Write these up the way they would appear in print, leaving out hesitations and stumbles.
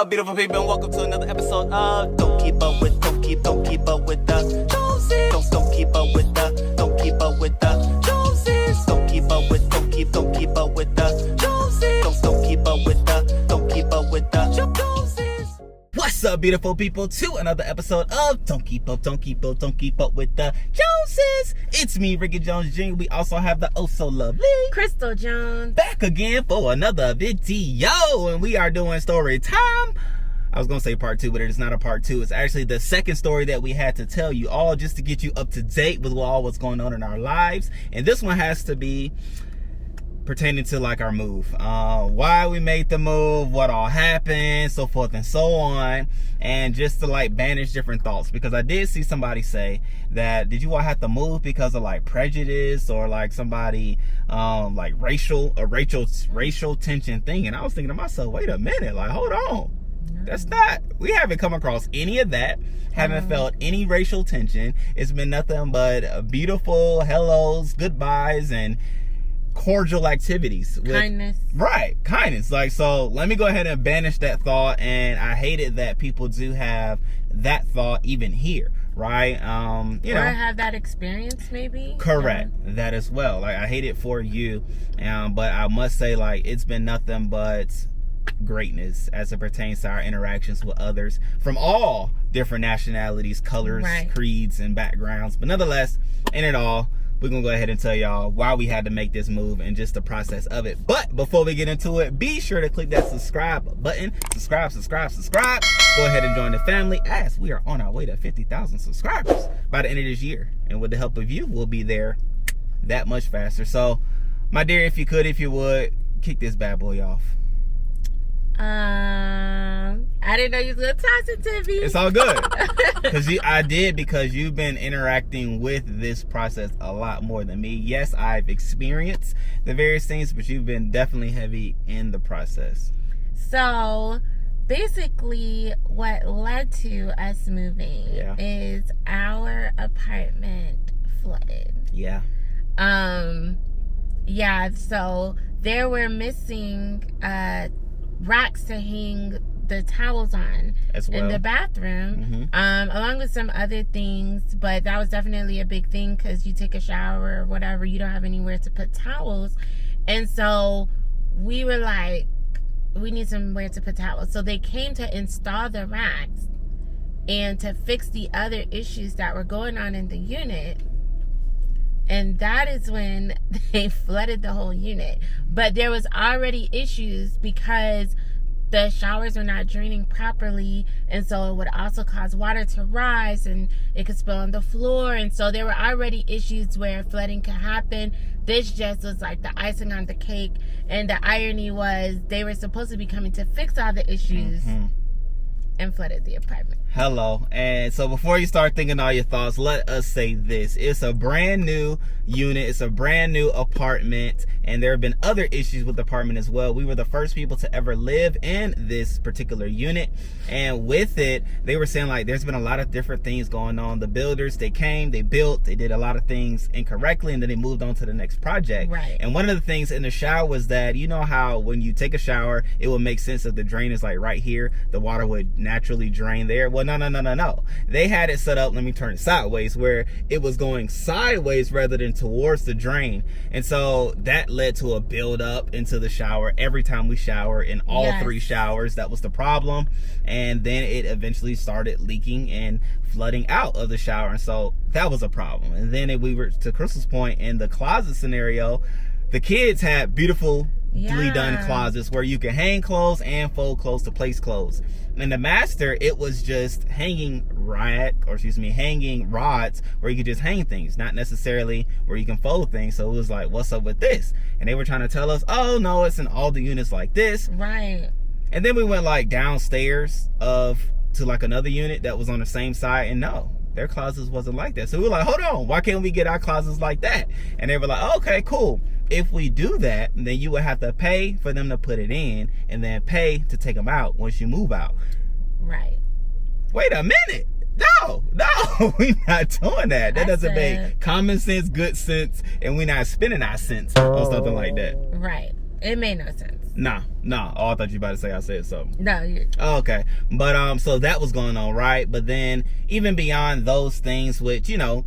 Beautiful people, and welcome to another episode of Don't Keep Up with the Joneses. Don't keep up with the Joneses. Don't keep up with the Joneses. Don't keep up with the Joneses. What's up, beautiful people, to another episode of Don't Keep Up with the Joneses. It's me, Rickey Jones Jr. We also have the oh so lovely Chrystle Jones back again for another video, and we are doing story time. I was gonna say part 2, but it's not a part 2. It's actually the second story that we had to tell you all, just to get you up to date with all what's going on in our lives. And this one has to be pertaining to like our move, why we made the move, what all happened, so forth and so on, and just to like banish different thoughts, because I did see somebody say that, did you all have to move because of like prejudice or like somebody like racial tension thing? And I was thinking to myself, wait a minute, like hold on, that's not, we haven't come across any of that, haven't felt any racial tension. It's been nothing but beautiful hellos, goodbyes, and cordial activities with kindness. Like, so let me go ahead and banish that thought. And I hate it that people do have that thought even here, right? Or have that experience, maybe. Correct. That as well. Like, I hate it for you, but I must say, like, it's been nothing but greatness as it pertains to our interactions with others from all different nationalities, colors, creeds, and backgrounds. But nonetheless, in it all, we're gonna go ahead and tell y'all why we had to make this move and just the process of it. But before we get into it, be sure to click that subscribe button. Subscribe. Go ahead and join the family, as we are on our way to 50,000 subscribers by the end of this year. And with the help of you, we'll be there that much faster. So, my dear, if you would, kick this bad boy off. I didn't know you was gonna toss it to me. It's all good. Because you've been interacting with this process a lot more than me. Yes, I've experienced the various things, but you've been definitely heavy in the process. So basically what led to us moving is our apartment flooded. So there were missing racks to hang the towels on as well in the bathroom, along with some other things. But that was definitely a big thing, because you take a shower or whatever, you don't have anywhere to put towels. And so we were like, we need somewhere to put towels. So they came to install the racks and to fix the other issues that were going on in the unit. And that is when they flooded the whole unit. But there was already issues because the showers were not draining properly, and so it would also cause water to rise, and it could spill on the floor. And so there were already issues where flooding could happen. This just was like the icing on the cake. And the irony was, they were supposed to be coming to fix all the issues and flooded the apartment. Hello. And so before you start thinking all your thoughts, let us say this. It's a brand new unit. It's a brand new apartment. And there have been other issues with the apartment as well. We were the first people to ever live in this particular unit. And with it, they were saying like there's been a lot of different things going on. The builders, they came, they built, they did a lot of things incorrectly, and then they moved on to the next project. And one of the things in the shower was that, you know how when you take a shower, it would make sense if the drain is like right here, the water would naturally drain there. Well, no. They had it set up, let me turn it sideways, where it was going sideways rather than towards the drain. And so that led to a build up into the shower every time we shower, in all 3 showers. That was the problem. And then it eventually started leaking and flooding out of the shower. And so that was a problem. And then we were to Crystal's point in the closet scenario. The kids had beautiful done closets where you can hang clothes and fold clothes to place clothes. And the master, it was just hanging rods where you could just hang things, not necessarily where you can fold things. So it was like, what's up with this? And they were trying to tell us, oh no, it's in all the units like this. And then we went like downstairs to like another unit that was on the same side, and no, their closets wasn't like that. So we were like, hold on, why can't we get our closets like that? And they were like, okay, cool. If we do that, then you would have to pay for them to put it in, and then pay to take them out once you move out. Wait a minute. No, we're not doing that. That doesn't make common sense, good sense, and we're not spending our cents on something like that. It made no sense. Nah. Oh, I thought you were about to say I said something. No, you. Oh, okay. But so that was going on, right? But then even beyond those things, which, you know,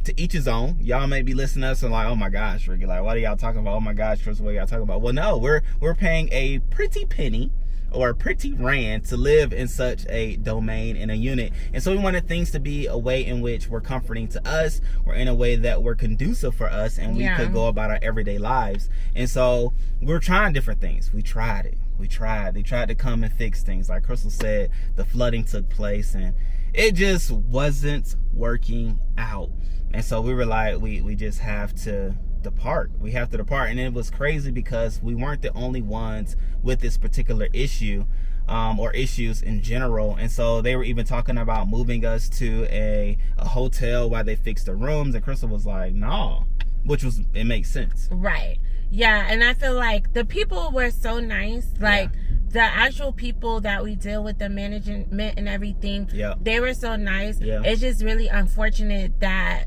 to each his own. Y'all may be listening to us and like, oh my gosh, Ricky, like, what are y'all talking about? Oh my gosh, Chrystle, what are y'all talking about? Well, no, we're paying a pretty penny or a pretty rand to live in such a domain in a unit. And so we wanted things to be a way in which we're comforting to us, or in a way that we're conducive for us, and we could go about our everyday lives. And so we're trying different things. We tried it. They tried to come and fix things. Like Chrystle said, the flooding took place and it just wasn't working out. And so we were like, we just have to depart. We have to depart. And it was crazy because we weren't the only ones with this particular issue, or issues in general. And so they were even talking about moving us to a hotel while they fixed the rooms. And Chrystle was like, no, it makes sense. Right. Yeah. And I feel like the people were so nice. Like, the actual people that we deal with, the management and everything, they were so nice. It's just really unfortunate that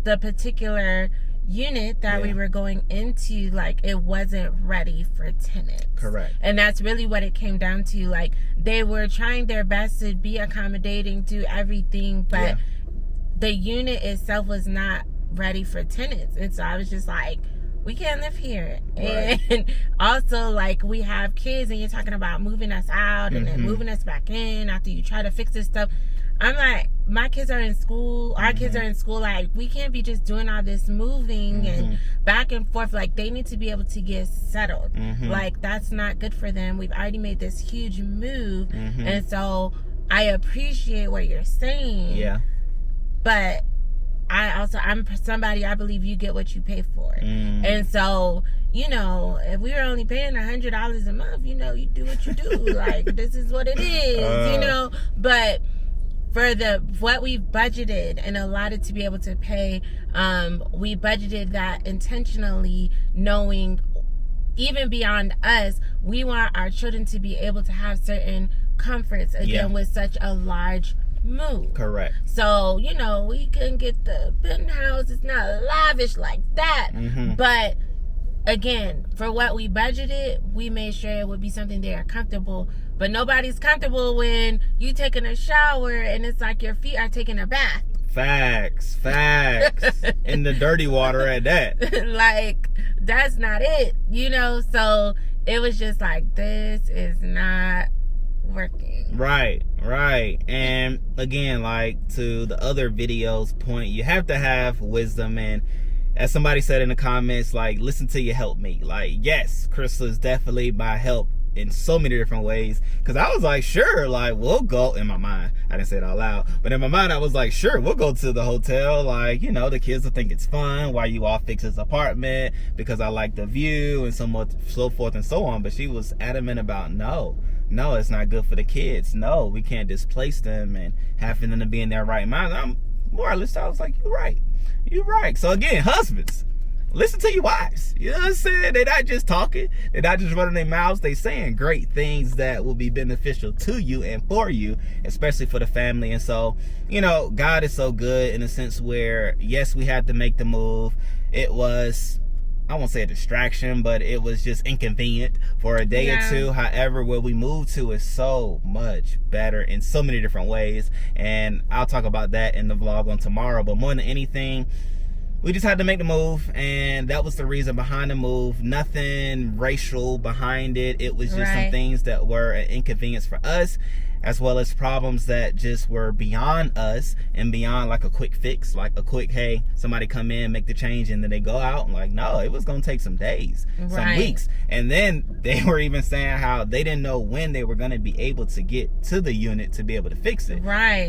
the particular unit that we were going into, like, it wasn't ready for tenants. Correct. And that's really what it came down to. Like, they were trying their best to be accommodating, do everything, but the unit itself was not ready for tenants. And so I was just like, we can't live here. Right. And also, like, we have kids and you're talking about moving us out and then moving us back in after you try to fix this stuff. I'm like, my kids are in school, our kids are in school, like, we can't be just doing all this moving and back and forth. Like, they need to be able to get settled. Like, that's not good for them. We've already made this huge move. And so I appreciate what you're saying. Yeah. But I'm somebody, I believe you get what you pay for. And so, you know, if we were only paying $100 a month, you know, you do what you do. Like, this is what it is, you know. But for what we've budgeted and allotted to be able to pay, we budgeted that intentionally, knowing even beyond us, we want our children to be able to have certain comforts again with such a large move. Correct. So, you know, we couldn't get the penthouse. It's not lavish like that. But again, for what we budgeted, we made sure it would be something they are comfortable. But nobody's comfortable when you taking a shower and it's like your feet are taking a bath. Facts. In the dirty water at that. Like, that's not it, you know. So it was just like, this is not working. Right. And again, like, to the other videos point, you have to have wisdom. And as somebody said in the comments, like, listen to your helpmate. Like, yes, Chrystle is definitely my help in so many different ways. Because I was like, sure, like, we'll go. In my mind, I didn't say it out loud, but in my mind I was like, sure, we'll go to the hotel. Like, you know, the kids will think it's fun while you all fix this apartment, because I like the view and so forth and so on. But she was adamant about, no, it's not good for the kids. No, we can't displace them and having them to be in their right mind. I'm more or less, I was like, you're right. So again, husbands, listen to your wives. You know what I'm saying? They're not just talking. They're not just running their mouths. They're saying great things that will be beneficial to you and for you, especially for the family. And so, you know, God is so good in a sense where, yes, we had to make the move. It was, I won't say a distraction, but it was just inconvenient for a day or two. However, where we moved to is so much better in so many different ways. And I'll talk about that in the vlog on tomorrow. But more than anything, we just had to make the move, and that was the reason behind the move. Nothing racial behind it. It was just some things that were an inconvenience for us, as well as problems that just were beyond us and beyond like a quick fix, like a quick, hey, somebody come in, make the change, and then they go out. And like, no, it was going to take some days, some weeks. And then they were even saying how they didn't know when they were going to be able to get to the unit to be able to fix it.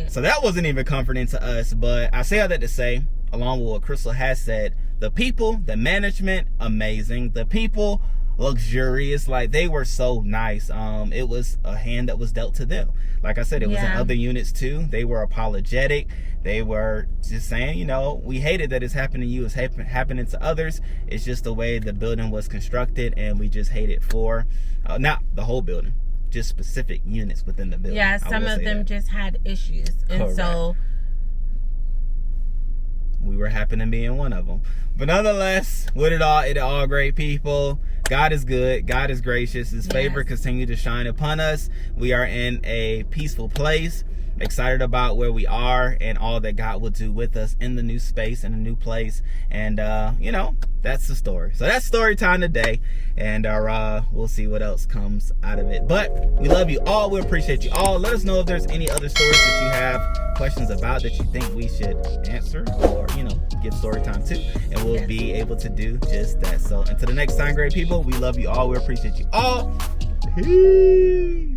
So that wasn't even comforting to us. But I say all that to say, along with what Chrystle has said, the people, the management, amazing. The people, luxurious. Like, they were so nice. It was a hand that was dealt to them. Like I said, it was in other units too. They were apologetic. They were just saying, you know, we hated that it's happening to you, it's happening to others. It's just the way the building was constructed, and we just hate it for not the whole building, just specific units within the building. Yeah, some of them just had issues. And so we were happening to be in one of them. But nonetheless, with it all great people. God is good. God is gracious. His favor continue to shine upon us. We are in a peaceful place. Excited about where we are and all that God will do with us in the new space and a new place. And that's the story. So that's story time today, and we'll see what else comes out of it. But we love you all. We appreciate you all. Let us know if there's any other stories that you have questions about that you think we should answer, or give story time to, and we'll be able to do just that. So until the next time, great people, we love you all. We appreciate you all. Peace.